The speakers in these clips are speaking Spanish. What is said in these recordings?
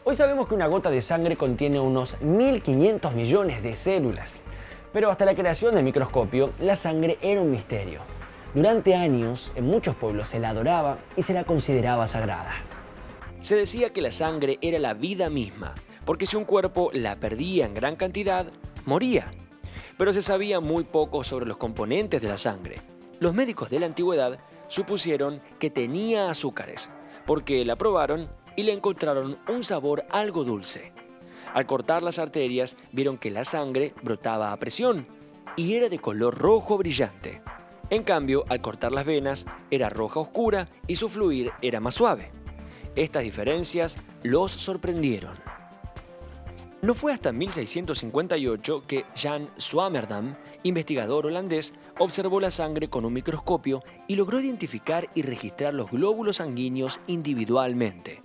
Hoy sabemos que una gota de sangre contiene unos 1.500 millones de células, pero hasta la creación del microscopio, la sangre era un misterio. Durante años, en muchos pueblos se la adoraba y se la consideraba sagrada. Se decía que la sangre era la vida misma, porque si un cuerpo la perdía en gran cantidad, moría. Pero se sabía muy poco sobre los componentes de la sangre. Los médicos de la antigüedad supusieron que tenía azúcares, porque la probaron y le encontraron un sabor algo dulce. Al cortar las arterias, vieron que la sangre brotaba a presión y era de color rojo brillante. En cambio, al cortar las venas, era roja oscura y su fluir era más suave. Estas diferencias los sorprendieron. No fue hasta 1658 que Jan Swammerdam, investigador holandés, observó la sangre con un microscopio y logró identificar y registrar los glóbulos sanguíneos individualmente.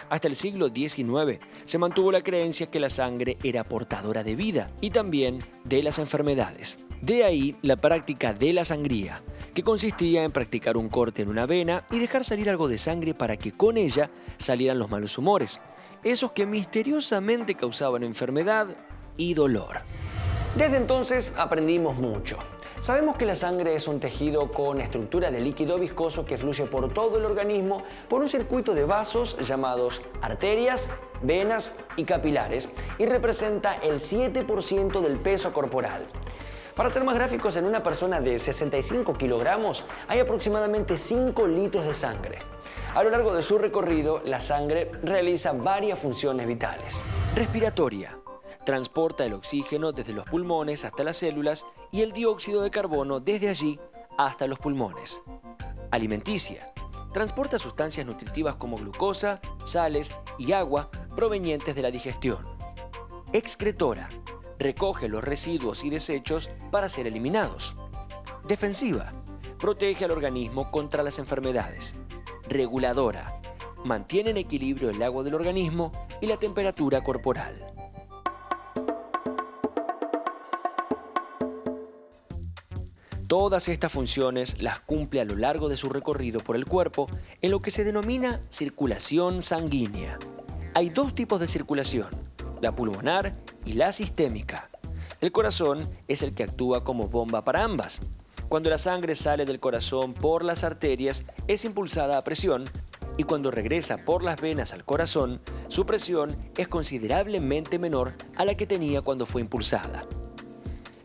Hasta el siglo XIX se mantuvo la creencia que la sangre era portadora de vida y también de las enfermedades. De ahí la práctica de la sangría, que consistía en practicar un corte en una vena y dejar salir algo de sangre para que con ella salieran los malos humores, esos que misteriosamente causaban enfermedad y dolor. Desde entonces aprendimos mucho. Sabemos que la sangre es un tejido con estructura de líquido viscoso que fluye por todo el organismo por un circuito de vasos llamados arterias, venas y capilares y representa el 7% del peso corporal. Para ser más gráficos, en una persona de 65 kilogramos hay aproximadamente 5 litros de sangre. A lo largo de su recorrido, la sangre realiza varias funciones vitales. Respiratoria. Transporta el oxígeno desde los pulmones hasta las células y el dióxido de carbono desde allí hasta los pulmones. Alimenticia. Transporta sustancias nutritivas como glucosa, sales y agua provenientes de la digestión. Excretora. Recoge los residuos y desechos para ser eliminados. Defensiva. Protege al organismo contra las enfermedades. Reguladora. Mantiene en equilibrio el agua del organismo y la temperatura corporal. Todas estas funciones las cumple a lo largo de su recorrido por el cuerpo en lo que se denomina circulación sanguínea. Hay dos tipos de circulación, la pulmonar y la sistémica. El corazón es el que actúa como bomba para ambas. Cuando la sangre sale del corazón por las arterias, es impulsada a presión y cuando regresa por las venas al corazón, su presión es considerablemente menor a la que tenía cuando fue impulsada.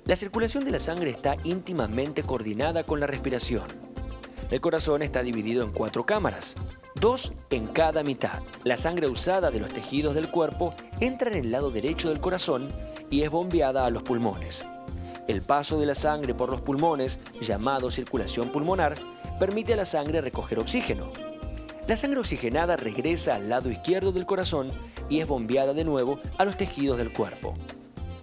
La circulación de la sangre está íntimamente coordinada con la respiración. El corazón está dividido en 4 cámaras, 2 en cada mitad. La sangre usada de los tejidos del cuerpo entra en el lado derecho del corazón y es bombeada a los pulmones. El paso de la sangre por los pulmones, llamado circulación pulmonar, permite a la sangre recoger oxígeno. La sangre oxigenada regresa al lado izquierdo del corazón y es bombeada de nuevo a los tejidos del cuerpo.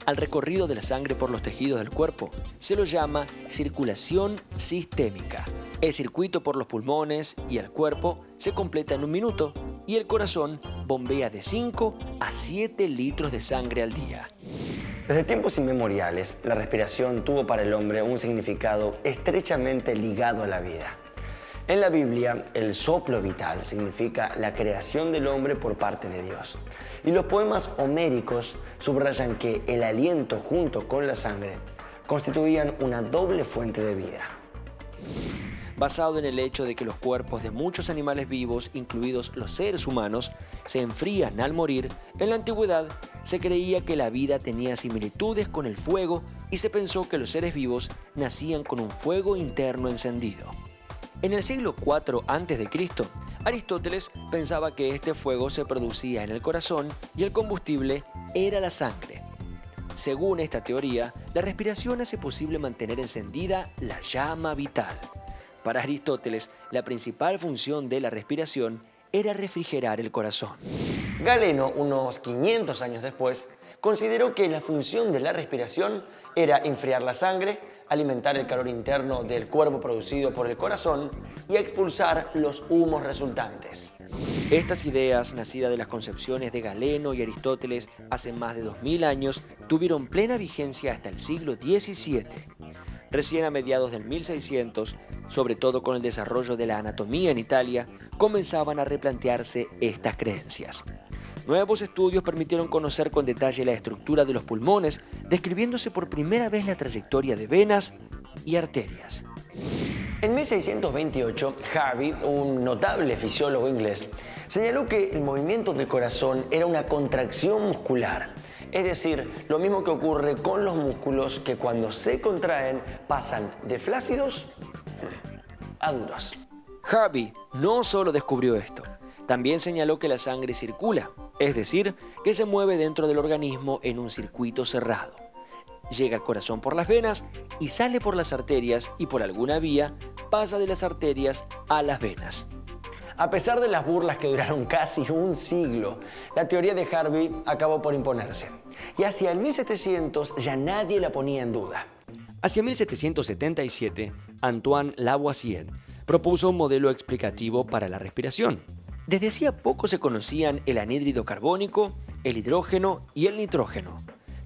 Al recorrido de la sangre por los tejidos del cuerpo se lo llama circulación sistémica. El circuito por los pulmones y el cuerpo se completa en 1 minuto y el corazón bombea de 5 a 7 litros de sangre al día. Desde tiempos inmemoriales, la respiración tuvo para el hombre un significado estrechamente ligado a la vida. En la Biblia, el soplo vital significa la creación del hombre por parte de Dios. Y los poemas homéricos subrayan que el aliento junto con la sangre constituían una doble fuente de vida. Basado en el hecho de que los cuerpos de muchos animales vivos, incluidos los seres humanos, se enfrían al morir, en la antigüedad se creía que la vida tenía similitudes con el fuego y se pensó que los seres vivos nacían con un fuego interno encendido. En el siglo IV a.C., Aristóteles pensaba que este fuego se producía en el corazón y el combustible era la sangre. Según esta teoría, la respiración hace posible mantener encendida la llama vital. Para Aristóteles, la principal función de la respiración era refrigerar el corazón. Galeno, unos 500 años después, consideró que la función de la respiración era enfriar la sangre, alimentar el calor interno del cuerpo producido por el corazón y expulsar los humos resultantes. Estas ideas, nacidas de las concepciones de Galeno y Aristóteles hace más de 2000 años, tuvieron plena vigencia hasta el siglo XVII. Recién a mediados del 1600, sobre todo con el desarrollo de la anatomía en Italia, comenzaban a replantearse estas creencias. Nuevos estudios permitieron conocer con detalle la estructura de los pulmones, describiéndose por primera vez la trayectoria de venas y arterias. En 1628, Harvey, un notable fisiólogo inglés, señaló que el movimiento del corazón era una contracción muscular. Es decir, lo mismo que ocurre con los músculos que cuando se contraen pasan de flácidos a duros. Harvey no solo descubrió esto, también señaló que la sangre circula, es decir, que se mueve dentro del organismo en un circuito cerrado. Llega al corazón por las venas y sale por las arterias y por alguna vía pasa de las arterias a las venas. A pesar de las burlas que duraron casi un siglo, la teoría de Harvey acabó por imponerse. Y hacia el 1700 ya nadie la ponía en duda. Hacia 1777, Antoine Lavoisier propuso un modelo explicativo para la respiración. Desde hacía poco se conocían el anhídrido carbónico, el hidrógeno y el nitrógeno.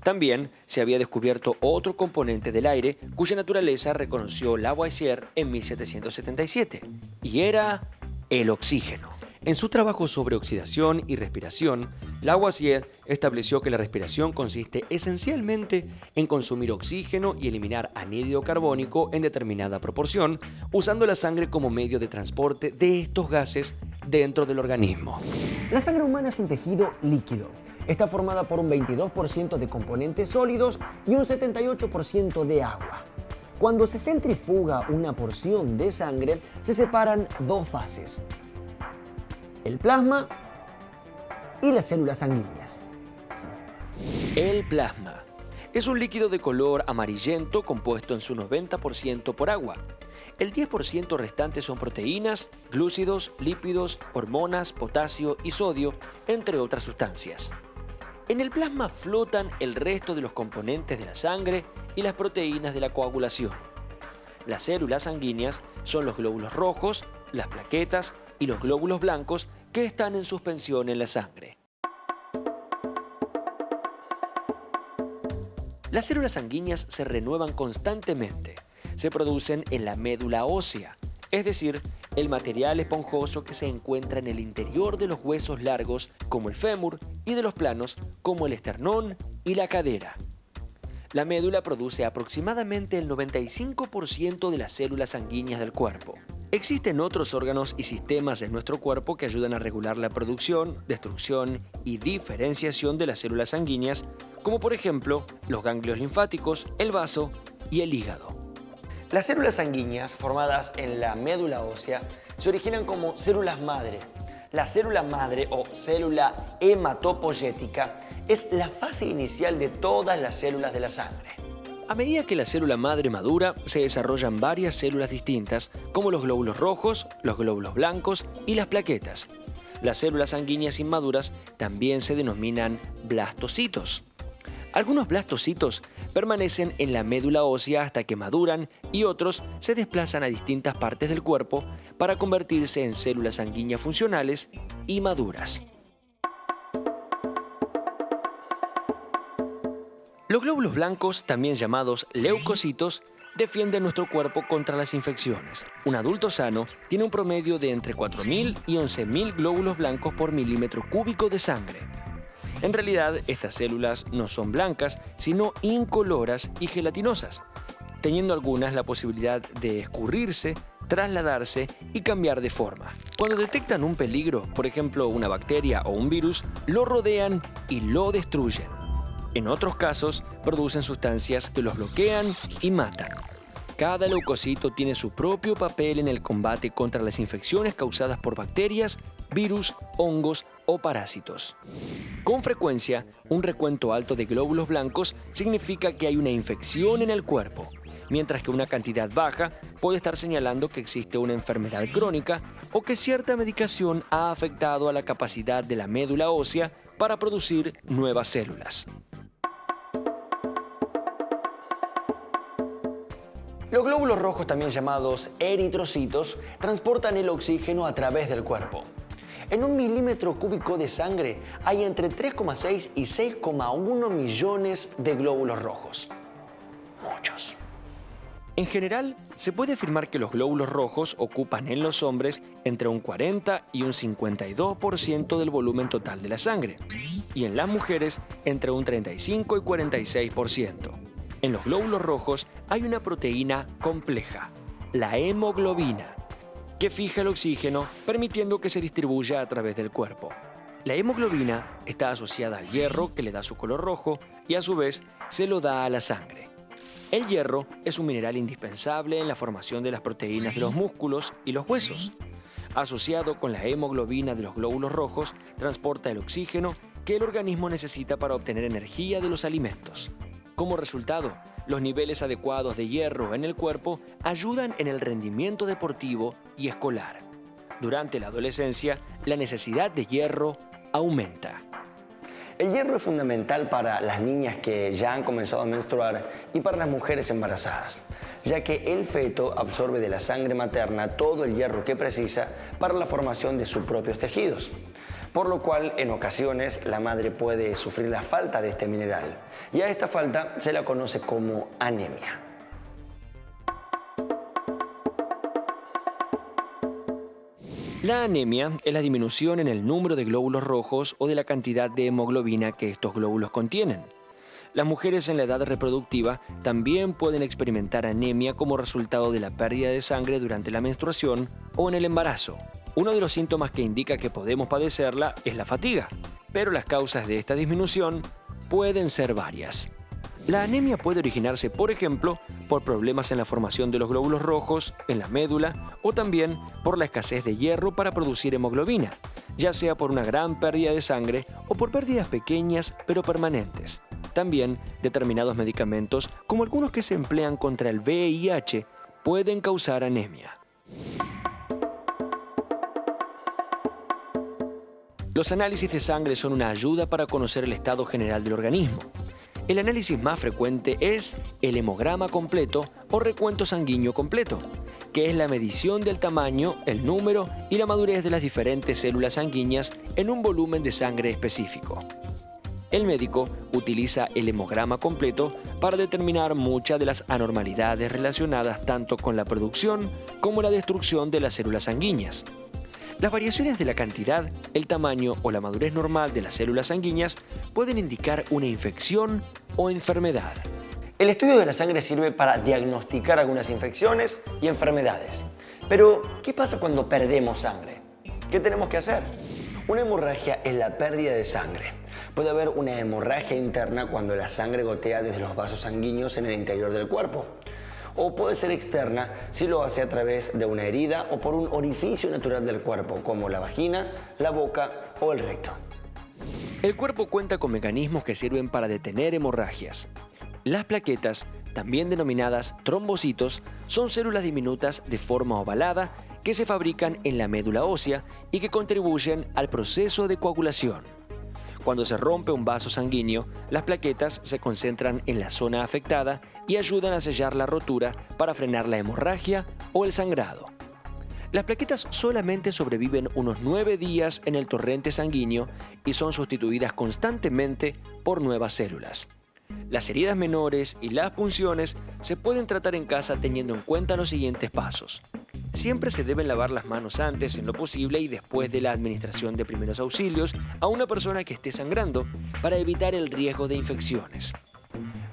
También se había descubierto otro componente del aire cuya naturaleza reconoció Lavoisier en 1777, y era el oxígeno. En su trabajo sobre oxidación y respiración, Lavoisier estableció que la respiración consiste esencialmente en consumir oxígeno y eliminar anhídrido carbónico en determinada proporción, usando la sangre como medio de transporte de estos gases dentro del organismo. La sangre humana es un tejido líquido. Está formada por un 22% de componentes sólidos y un 78% de agua. Cuando se centrifuga una porción de sangre, se separan dos fases: el plasma y las células sanguíneas. El plasma es un líquido de color amarillento compuesto en su 90% por agua. El 10% restante son proteínas, glúcidos, lípidos, hormonas, potasio y sodio, entre otras sustancias. En el plasma flotan el resto de los componentes de la sangre y las proteínas de la coagulación. Las células sanguíneas son los glóbulos rojos, las plaquetas y los glóbulos blancos que están en suspensión en la sangre. Las células sanguíneas se renuevan constantemente. Se producen en la médula ósea, es decir, el material esponjoso que se encuentra en el interior de los huesos largos, como el fémur, y de los planos, como el esternón y la cadera. La médula produce aproximadamente el 95% de las células sanguíneas del cuerpo. Existen otros órganos y sistemas en nuestro cuerpo que ayudan a regular la producción, destrucción y diferenciación de las células sanguíneas, como por ejemplo los ganglios linfáticos, el vaso y el hígado. Las células sanguíneas formadas en la médula ósea se originan como células madre. La célula madre o célula hematopoyética es la fase inicial de todas las células de la sangre. A medida que la célula madre madura, se desarrollan varias células distintas, como los glóbulos rojos, los glóbulos blancos y las plaquetas. Las células sanguíneas inmaduras también se denominan blastocitos. Algunos blastocitos permanecen en la médula ósea hasta que maduran y otros se desplazan a distintas partes del cuerpo para convertirse en células sanguíneas funcionales y maduras. Los glóbulos blancos, también llamados leucocitos, defienden nuestro cuerpo contra las infecciones. Un adulto sano tiene un promedio de entre 4.000 y 11.000 glóbulos blancos por milímetro cúbico de sangre. En realidad, estas células no son blancas, sino incoloras y gelatinosas, teniendo algunas la posibilidad de escurrirse, trasladarse y cambiar de forma. Cuando detectan un peligro, por ejemplo una bacteria o un virus, lo rodean y lo destruyen. En otros casos, producen sustancias que los bloquean y matan. Cada leucocito tiene su propio papel en el combate contra las infecciones causadas por bacterias, virus, hongos o parásitos. Con frecuencia, un recuento alto de glóbulos blancos significa que hay una infección en el cuerpo, mientras que una cantidad baja puede estar señalando que existe una enfermedad crónica o que cierta medicación ha afectado a la capacidad de la médula ósea para producir nuevas células. Los glóbulos rojos, también llamados eritrocitos, transportan el oxígeno a través del cuerpo. En un milímetro cúbico de sangre hay entre 3,6 y 6,1 millones de glóbulos rojos. Muchos. En general, se puede afirmar que los glóbulos rojos ocupan en los hombres entre un 40 y un 52% del volumen total de la sangre, y en las mujeres entre un 35 y 46%. En los glóbulos rojos hay una proteína compleja, la hemoglobina, que fija el oxígeno permitiendo que se distribuya a través del cuerpo. La hemoglobina está asociada al hierro, que le da su color rojo, y a su vez se lo da a la sangre. El hierro es un mineral indispensable en la formación de las proteínas de los músculos y los huesos. Asociado con la hemoglobina de los glóbulos rojos, transporta el oxígeno que el organismo necesita para obtener energía de los alimentos. Como resultado, los niveles adecuados de hierro en el cuerpo ayudan en el rendimiento deportivo y escolar. Durante la adolescencia, la necesidad de hierro aumenta. El hierro es fundamental para las niñas que ya han comenzado a menstruar y para las mujeres embarazadas, ya que el feto absorbe de la sangre materna todo el hierro que precisa para la formación de sus propios tejidos, por lo cual en ocasiones la madre puede sufrir la falta de este mineral, y a esta falta se la conoce como anemia. La anemia es la disminución en el número de glóbulos rojos o de la cantidad de hemoglobina que estos glóbulos contienen. Las mujeres en la edad reproductiva también pueden experimentar anemia como resultado de la pérdida de sangre durante la menstruación o en el embarazo. Uno de los síntomas que indica que podemos padecerla es la fatiga, pero las causas de esta disminución pueden ser varias. La anemia puede originarse, por ejemplo, por problemas en la formación de los glóbulos rojos, en la médula, o también por la escasez de hierro para producir hemoglobina, ya sea por una gran pérdida de sangre o por pérdidas pequeñas pero permanentes. También determinados medicamentos, como algunos que se emplean contra el VIH, pueden causar anemia. Los análisis de sangre son una ayuda para conocer el estado general del organismo. El análisis más frecuente es el hemograma completo o recuento sanguíneo completo, que es la medición del tamaño, el número y la madurez de las diferentes células sanguíneas en un volumen de sangre específico. El médico utiliza el hemograma completo para determinar muchas de las anormalidades relacionadas tanto con la producción como la destrucción de las células sanguíneas. Las variaciones de la cantidad, el tamaño o la madurez normal de las células sanguíneas pueden indicar una infección o enfermedad. El estudio de la sangre sirve para diagnosticar algunas infecciones y enfermedades. Pero, ¿qué pasa cuando perdemos sangre? ¿Qué tenemos que hacer? Una hemorragia es la pérdida de sangre. Puede haber una hemorragia interna cuando la sangre gotea desde los vasos sanguíneos en el interior del cuerpo. O puede ser externa si lo hace a través de una herida o por un orificio natural del cuerpo, como la vagina, la boca o el recto. El cuerpo cuenta con mecanismos que sirven para detener hemorragias. Las plaquetas, también denominadas trombocitos, son células diminutas de forma ovalada que se fabrican en la médula ósea y que contribuyen al proceso de coagulación. Cuando se rompe un vaso sanguíneo, las plaquetas se concentran en la zona afectada y ayudan a sellar la rotura para frenar la hemorragia o el sangrado. Las plaquetas solamente sobreviven unos 9 días en el torrente sanguíneo y son sustituidas constantemente por nuevas células. Las heridas menores y las punciones se pueden tratar en casa teniendo en cuenta los siguientes pasos. Siempre se deben lavar las manos antes, en lo posible, y después de la administración de primeros auxilios a una persona que esté sangrando para evitar el riesgo de infecciones.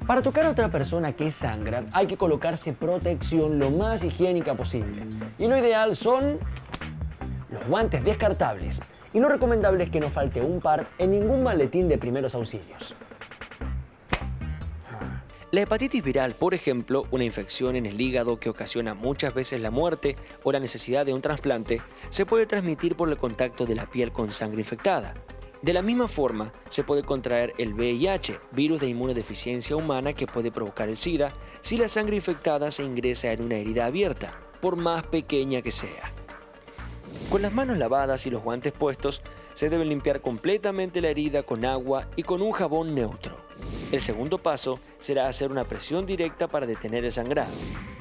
Para tocar a otra persona que sangra, hay que colocarse protección lo más higiénica posible. Y lo ideal son los guantes descartables. Y lo recomendable es que no falte un par en ningún maletín de primeros auxilios. La hepatitis viral, por ejemplo, una infección en el hígado que ocasiona muchas veces la muerte o la necesidad de un trasplante, se puede transmitir por el contacto de la piel con sangre infectada. De la misma forma, se puede contraer el VIH, virus de inmunodeficiencia humana que puede provocar el SIDA, si la sangre infectada se ingresa en una herida abierta, por más pequeña que sea. Con las manos lavadas y los guantes puestos, se debe limpiar completamente la herida con agua y con un jabón neutro. El segundo paso será hacer una presión directa para detener el sangrado.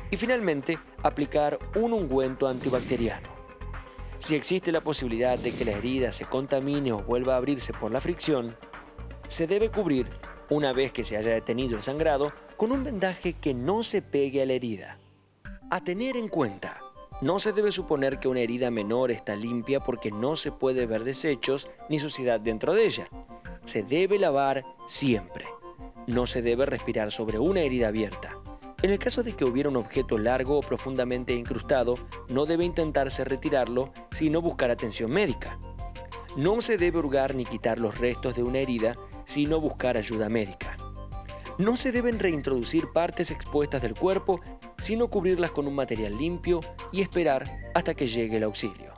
Y finalmente, aplicar un ungüento antibacteriano. Si existe la posibilidad de que la herida se contamine o vuelva a abrirse por la fricción, se debe cubrir, una vez que se haya detenido el sangrado, con un vendaje que no se pegue a la herida. A tener en cuenta, no se debe suponer que una herida menor está limpia porque no se puede ver desechos ni suciedad dentro de ella. Se debe lavar siempre. No se debe respirar sobre una herida abierta. En el caso de que hubiera un objeto largo o profundamente incrustado, no debe intentarse retirarlo, sino buscar atención médica. No se debe hurgar ni quitar los restos de una herida, sino buscar ayuda médica. No se deben reintroducir partes expuestas del cuerpo, sino cubrirlas con un material limpio y esperar hasta que llegue el auxilio.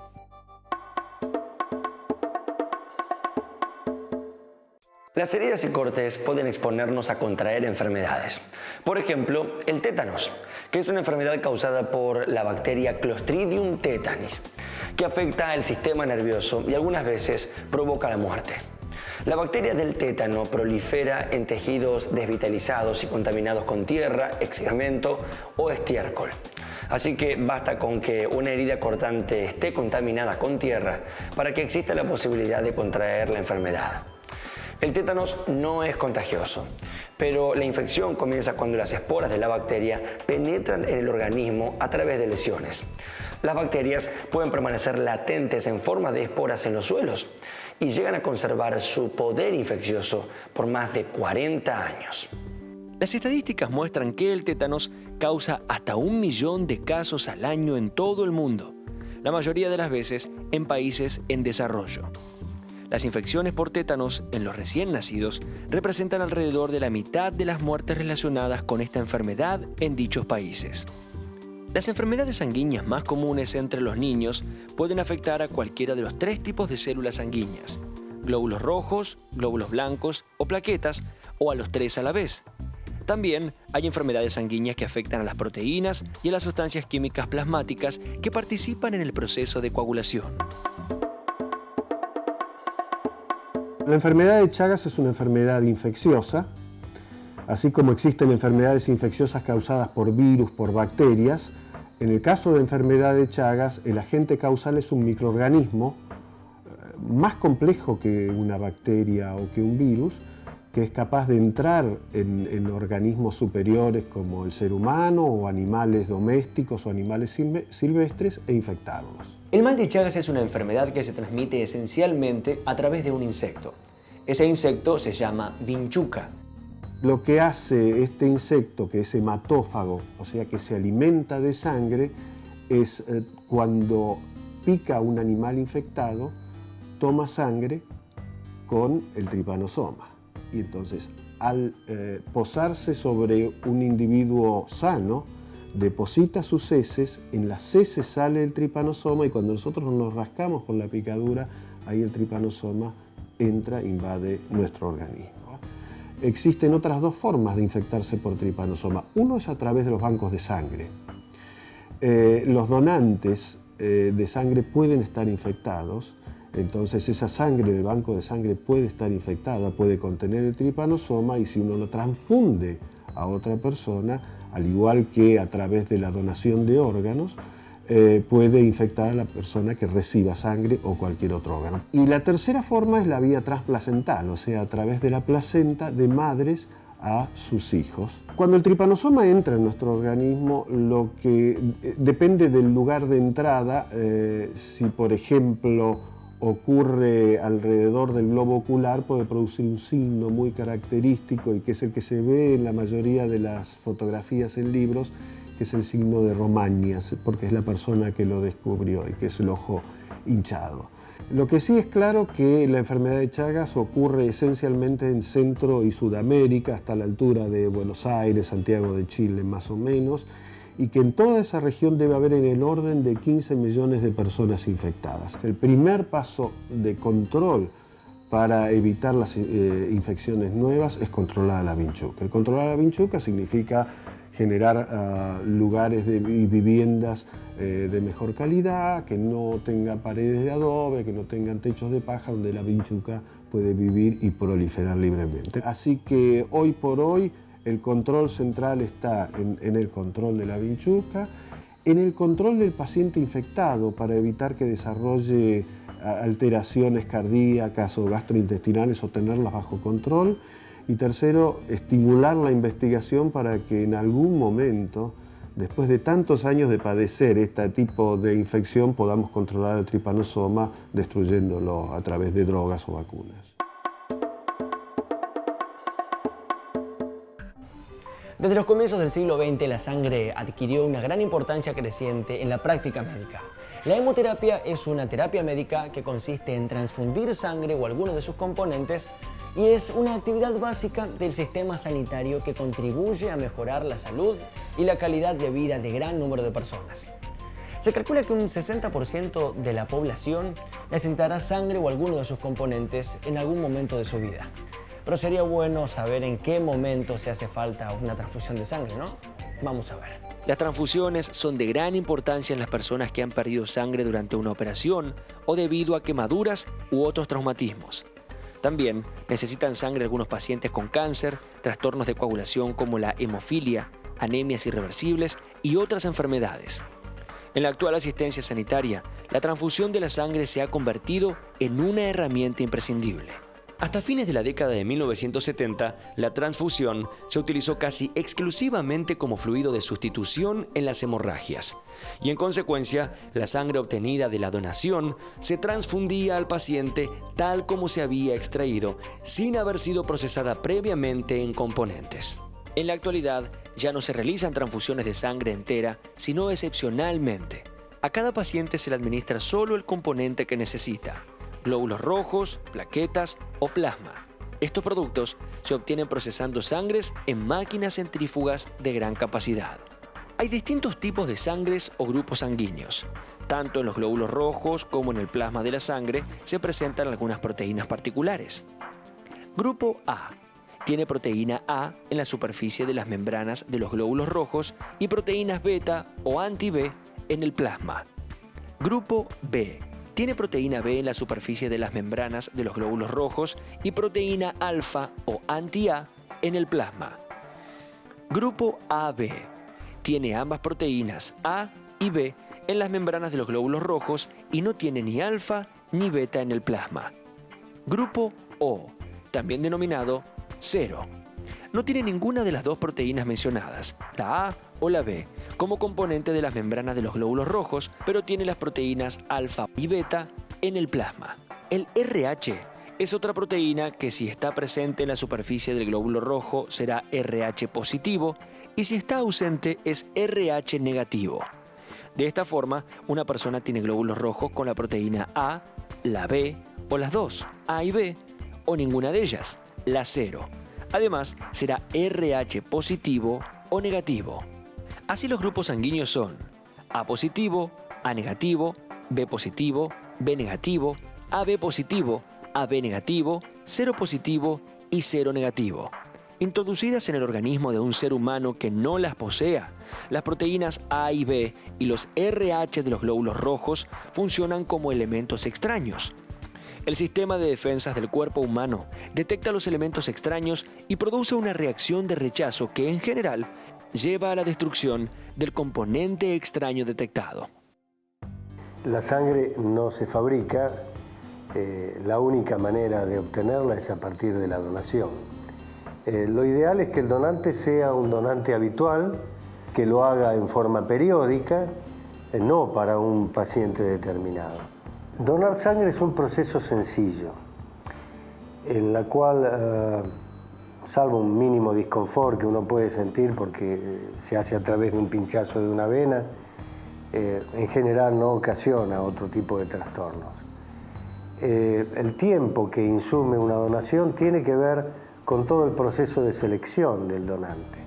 Las heridas y cortes pueden exponernos a contraer enfermedades. Por ejemplo, el tétanos, que es una enfermedad causada por la bacteria Clostridium tetanus, que afecta el sistema nervioso y algunas veces provoca la muerte. La bacteria del tétano prolifera en tejidos desvitalizados y contaminados con tierra, excremento o estiércol. Así que basta con que una herida cortante esté contaminada con tierra para que exista la posibilidad de contraer la enfermedad. El tétanos no es contagioso, pero la infección comienza cuando las esporas de la bacteria penetran en el organismo a través de lesiones. Las bacterias pueden permanecer latentes en forma de esporas en los suelos y llegan a conservar su poder infeccioso por más de 40 años. Las estadísticas muestran que el tétanos causa hasta 1 millón de casos al año en todo el mundo, la mayoría de las veces en países en desarrollo. Las infecciones por tétanos en los recién nacidos representan alrededor de la mitad de las muertes relacionadas con esta enfermedad en dichos países. Las enfermedades sanguíneas más comunes entre los niños pueden afectar a cualquiera de los 3 tipos de células sanguíneas: glóbulos rojos, glóbulos blancos o plaquetas, o a los 3 a la vez. También hay enfermedades sanguíneas que afectan a las proteínas y a las sustancias químicas plasmáticas que participan en el proceso de coagulación. La enfermedad de Chagas es una enfermedad infecciosa, así como existen enfermedades infecciosas causadas por virus, por bacterias. En el caso de enfermedad de Chagas, el agente causal es un microorganismo más complejo que una bacteria o que un virus, que es capaz de entrar en organismos superiores como el ser humano o animales domésticos o animales silvestres e infectarlos. El mal de Chagas es una enfermedad que se transmite esencialmente a través de un insecto. Ese insecto se llama vinchuca. Lo que hace este insecto, que es hematófago, o sea que se alimenta de sangre, es cuando pica a un animal infectado, toma sangre con el tripanosoma. Y entonces, al posarse sobre un individuo sano, deposita sus heces, en las heces sale el tripanosoma y cuando nosotros nos rascamos con la picadura, ahí el tripanosoma entra, invade nuestro organismo. Existen otras 2 formas de infectarse por tripanosoma. Uno es a través de los bancos de sangre. Los donantes de sangre pueden estar infectados, entonces esa sangre del banco de sangre puede estar infectada, puede contener el tripanosoma y si uno lo transfunde a otra persona, al igual que a través de la donación de órganos, puede infectar a la persona que reciba sangre o cualquier otro órgano. Y la tercera forma es la vía transplacental, o sea, a través de la placenta de madres a sus hijos. Cuando el tripanosoma entra en nuestro organismo, lo que depende del lugar de entrada, si por ejemplo ocurre alrededor del globo ocular, puede producir un signo muy característico y que es el que se ve en la mayoría de las fotografías en libros, que es el signo de Romagna, porque es la persona que lo descubrió y que es el ojo hinchado. Lo que sí es claro que la enfermedad de Chagas ocurre esencialmente en Centro y Sudamérica, hasta la altura de Buenos Aires, Santiago de Chile más o menos, y que en toda esa región debe haber en el orden de 15 millones de personas infectadas. El primer paso de control para evitar las infecciones nuevas es controlar la vinchuca. El controlar la vinchuca significa generar lugares y viviendas de mejor calidad, que no tengan paredes de adobe, que no tengan techos de paja, donde la vinchuca puede vivir y proliferar libremente. Así que hoy por hoy el control central está en el control de la vinchuca, en el control del paciente infectado para evitar que desarrolle alteraciones cardíacas o gastrointestinales o tenerlas bajo control. Y tercero, estimular la investigación para que en algún momento después de tantos años de padecer este tipo de infección, podamos controlar el trypanosoma destruyéndolo a través de drogas o vacunas. Desde los comienzos del siglo XX, la sangre adquirió una gran importancia creciente en la práctica médica. La hemoterapia es una terapia médica que consiste en transfundir sangre o alguno de sus componentes y es una actividad básica del sistema sanitario que contribuye a mejorar la salud y la calidad de vida de gran número de personas. Se calcula que un 60% de la población necesitará sangre o alguno de sus componentes en algún momento de su vida. Pero sería bueno saber en qué momento se hace falta una transfusión de sangre, ¿no? Vamos a ver. Las transfusiones son de gran importancia en las personas que han perdido sangre durante una operación o debido a quemaduras u otros traumatismos. También necesitan sangre algunos pacientes con cáncer, trastornos de coagulación como la hemofilia, anemias irreversibles y otras enfermedades. En la actual asistencia sanitaria, la transfusión de la sangre se ha convertido en una herramienta imprescindible. Hasta fines de la década de 1970, la transfusión se utilizó casi exclusivamente como fluido de sustitución en las hemorragias. Y en consecuencia, la sangre obtenida de la donación se transfundía al paciente tal como se había extraído, sin haber sido procesada previamente en componentes. En la actualidad, ya no se realizan transfusiones de sangre entera, sino excepcionalmente. A cada paciente se le administra solo el componente que necesita: glóbulos rojos, plaquetas o plasma. Estos productos se obtienen procesando sangres en máquinas centrífugas de gran capacidad. Hay distintos tipos de sangres o grupos sanguíneos. Tanto en los glóbulos rojos como en el plasma de la sangre se presentan algunas proteínas particulares. Grupo A. Tiene proteína A en la superficie de las membranas de los glóbulos rojos y proteínas beta o anti-B en el plasma. Grupo B. Tiene proteína B en la superficie de las membranas de los glóbulos rojos y proteína alfa o anti-A en el plasma. Grupo AB. Tiene ambas proteínas A y B en las membranas de los glóbulos rojos y no tiene ni alfa ni beta en el plasma. Grupo O, también denominado 0. No tiene ninguna de las dos proteínas mencionadas, la A o la B, como componente de las membranas de los glóbulos rojos, pero tiene las proteínas alfa y beta en el plasma. El RH es otra proteína que, si está presente en la superficie del glóbulo rojo, será RH positivo, y si está ausente es RH negativo. De esta forma, una persona tiene glóbulos rojos con la proteína A, la B o las dos, A y B, o ninguna de ellas, la 0. Además, será RH positivo o negativo. Así los grupos sanguíneos son A positivo, A negativo, B positivo, B negativo, AB positivo, AB negativo, 0 positivo y 0 negativo. Introducidas en el organismo de un ser humano que no las posea, las proteínas A y B y los RH de los glóbulos rojos funcionan como elementos extraños. El sistema de defensas del cuerpo humano detecta los elementos extraños y produce una reacción de rechazo que, en general, lleva a la destrucción del componente extraño detectado. La sangre no se fabrica, la única manera de obtenerla es a partir de la donación. Lo ideal es que el donante sea un donante habitual, que lo haga en forma periódica, no para un paciente determinado. Donar sangre es un proceso sencillo, en la cual, salvo un mínimo disconfort que uno puede sentir porque se hace a través de un pinchazo de una vena, en general no ocasiona otro tipo de trastornos. El tiempo que insume una donación tiene que ver con todo el proceso de selección del donante.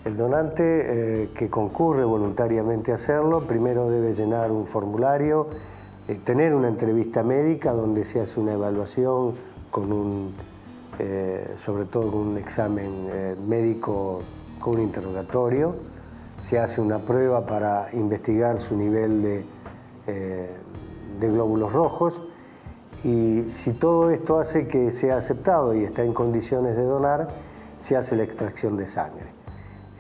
El donante que concurre voluntariamente a hacerlo, primero debe llenar un formulario, tener una entrevista médica donde se hace una evaluación con sobre todo con un examen médico con un interrogatorio, se hace una prueba para investigar su nivel de glóbulos rojos, y si todo esto hace que sea aceptado y está en condiciones de donar, se hace la extracción de sangre.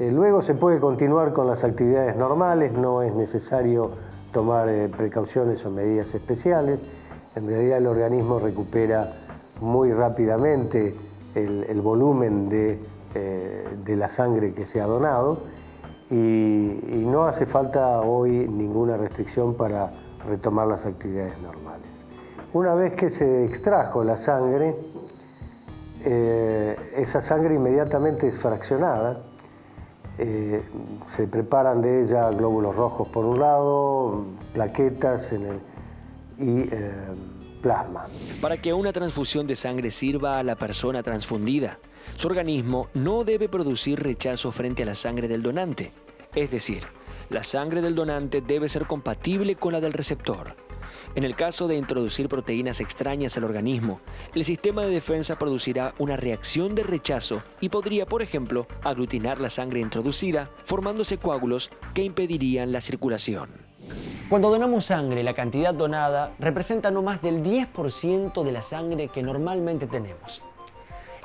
Luego se puede continuar con las actividades normales, no es necesario tomar precauciones o medidas especiales. En realidad el organismo recupera muy rápidamente el volumen de la sangre que se ha donado, y no hace falta hoy ninguna restricción para retomar las actividades normales. Una vez que se extrajo la sangre, esa sangre inmediatamente es fraccionada. Se preparan de ella glóbulos rojos por un lado, plaquetas y plasma. Para que una transfusión de sangre sirva a la persona transfundida, su organismo no debe producir rechazo frente a la sangre del donante. Es decir, la sangre del donante debe ser compatible con la del receptor. En el caso de introducir proteínas extrañas al organismo, el sistema de defensa producirá una reacción de rechazo y podría, por ejemplo, aglutinar la sangre introducida, formándose coágulos que impedirían la circulación. Cuando donamos sangre, la cantidad donada representa no más del 10% de la sangre que normalmente tenemos.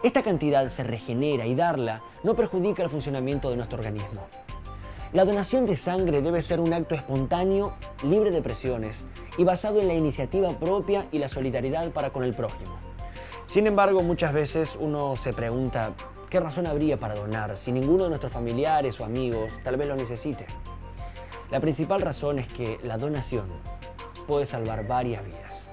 Esta cantidad se regenera y darla no perjudica el funcionamiento de nuestro organismo. La donación de sangre debe ser un acto espontáneo, libre de presiones y basado en la iniciativa propia y la solidaridad para con el prójimo. Sin embargo, muchas veces uno se pregunta qué razón habría para donar si ninguno de nuestros familiares o amigos tal vez lo necesite. La principal razón es que la donación puede salvar varias vidas.